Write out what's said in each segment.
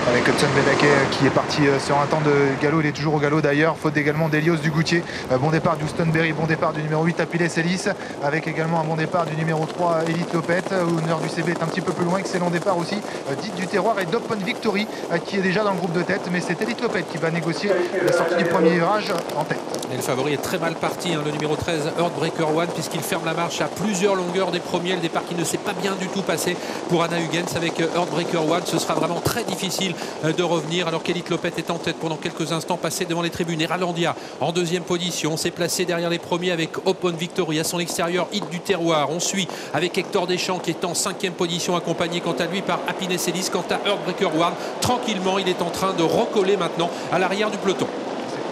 Avec Hudson Benaké qui est parti sur un temps de galop. Il est toujours au galop d'ailleurs. Faute également d'Elios Dugoutier. Bon départ d'Houston Berry. Bon départ du numéro 8 Apilles Ellis. Avec également un bon départ du numéro 3 Elite Lopet. Honneur du CB est un petit peu plus loin. Excellent départ aussi d'It du Terroir et d'Open Victory qui est déjà dans le groupe de tête. Mais c'est Elite Lopet qui va négocier la sortie du premier virage en tête. Et le favori est très mal parti, le numéro 13 Heartbreaker One, puisqu'il ferme la marche à plusieurs longueurs des premiers. Le départ qui ne s'est pas bien du tout passé pour Anna Huygens avec Heartbreaker One. Ce sera vraiment très difficile de revenir, alors qu'Elite Lopet est en tête pendant quelques instants, passé devant les tribunes. Et Ralandia en deuxième position, s'est placé derrière les premiers avec Open Victory. À son extérieur, It du Terroir. On suit avec Hector Deschamps qui est en cinquième position, accompagné quant à lui par Happiness Ellis. Quant à Heartbreaker One, tranquillement, il est en train de recoller maintenant à l'arrière du peloton.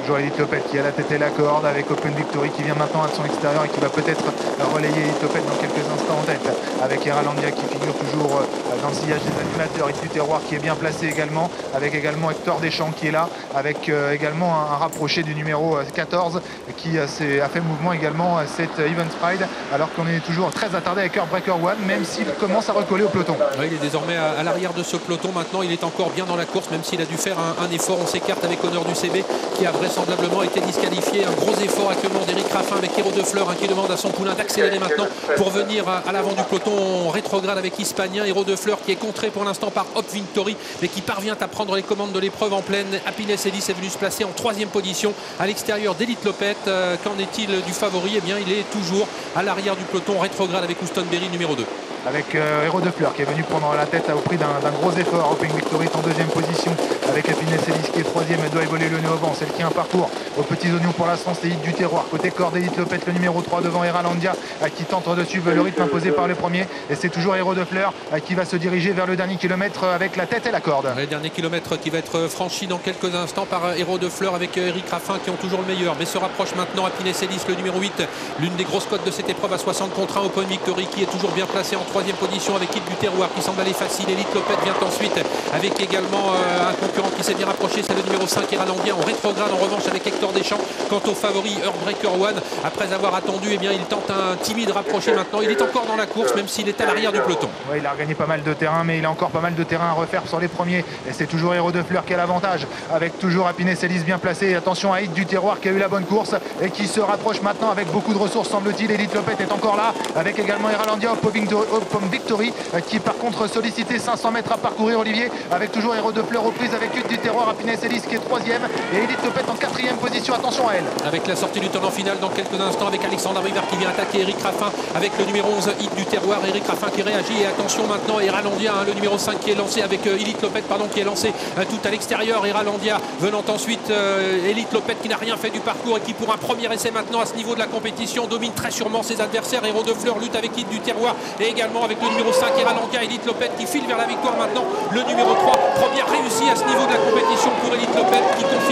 Toujours Elite Lopet qui a la tête et la corde avec Open Victory qui vient maintenant à son extérieur et qui va peut-être relayer Elite Lopet dans quelques instants en tête. Avec Eralandia qui figure toujours dans le sillage des animateurs. It du Terroir qui est bien placé également. Avec également Hector Deschamps qui est là. Avec également un rapproché du numéro 14 qui a fait mouvement également cette Event Pride. Alors qu'on est toujours très attardé avec Heartbreaker One, même s'il commence à recoller au peloton. Oui, il est désormais à l'arrière de ce peloton. Maintenant, il est encore bien dans la course, même s'il a dû faire un effort. On s'écarte avec Honneur du CB qui a vraisemblablement été disqualifié. Un gros effort actuellement d'Éric Raffin avec Héros de Fleur qui demande à son poulain d'accélérer maintenant pour venir à l'avant du peloton. On rétrograde avec Hispanien. Héros de Fleur qui est contré pour l'instant par Hop Victory, mais qui parvient à prendre les commandes de l'épreuve en pleine. Happiness Ellis est venu se placer en troisième position à l'extérieur d'Elite Lopet. Qu'en est-il du favori? Eh bien, il est toujours à l'arrière du peloton. Rétrograde avec Houston Berry numéro 2. Avec Héros de Fleur qui est venu prendre la tête au prix d'un gros effort. Open Victory est en deuxième position avec Happiness Ellis qui est troisième. Elle doit évoluer le nez au vent. Celle qui a un parcours aux petits oignons pour l'instant, c'est It du Terroir. Côté corde, Elite Lopet le numéro 3 devant Eralandia qui tente de suivre le rythme imposé par le premier. Et c'est toujours Héros de Fleur qui va se diriger vers le dernier kilomètre avec la tête et la corde. Le dernier kilomètre qui va être franchi dans quelques instants par Héros de Fleur avec Éric Raffin qui ont toujours le meilleur. Mais se rapproche maintenant Happiness Ellis, le numéro 8. L'une des grosses cotes de cette épreuve à 60 contre 1. Open Victory qui est toujours bien placé en troisième position avec It du Terroir qui semble aller facile. Elite Lopet vient ensuite avec également un concurrent qui s'est bien rapproché, c'est le numéro 5 Eralandia. On rétrograde en revanche avec Hector Deschamps. Quant au favori Heartbreaker One, après avoir attendu, eh bien, il tente un timide rapproché maintenant. Il est encore dans la course même s'il est à l'arrière du peloton. Ouais, il a regagné pas mal de terrain, mais il a encore pas mal de terrain à refaire sur les premiers. Et c'est toujours Héros de Fleur qui a l'avantage avec toujours Happiness Ellis bien placé. Et attention à It du Terroir qui a eu la bonne course et qui se rapproche maintenant avec beaucoup de ressources semble-t-il. Elite Lopet est encore là avec également Eralandia, Open Victory qui par contre sollicité 500 mètres à parcourir, Olivier, avec toujours Héros de Fleur aux prises avec It du Terroir, Happiness Ellis qui est troisième et Elite Lopet en quatrième position. Attention à elle. Avec la sortie du tournant final dans quelques instants avec Alexandre River qui vient attaquer Éric Raffin avec le numéro 11 It du Terroir. Éric Raffin qui réagit et attention maintenant Eralandia, le numéro 5 qui est lancé avec Elite Lopet qui est lancé tout à l'extérieur. Eralandia venant ensuite Elite Lopet qui n'a rien fait du parcours et qui pour un premier essai maintenant à ce niveau de la compétition domine très sûrement ses adversaires. Héros de Fleur lutte avec It du Terroir et également avec le numéro 5 Eralandia. Elite Lopet qui file vers la victoire maintenant. Le numéro 3, première réussie à ce niveau de la compétition pour Elite Lopet qui confirme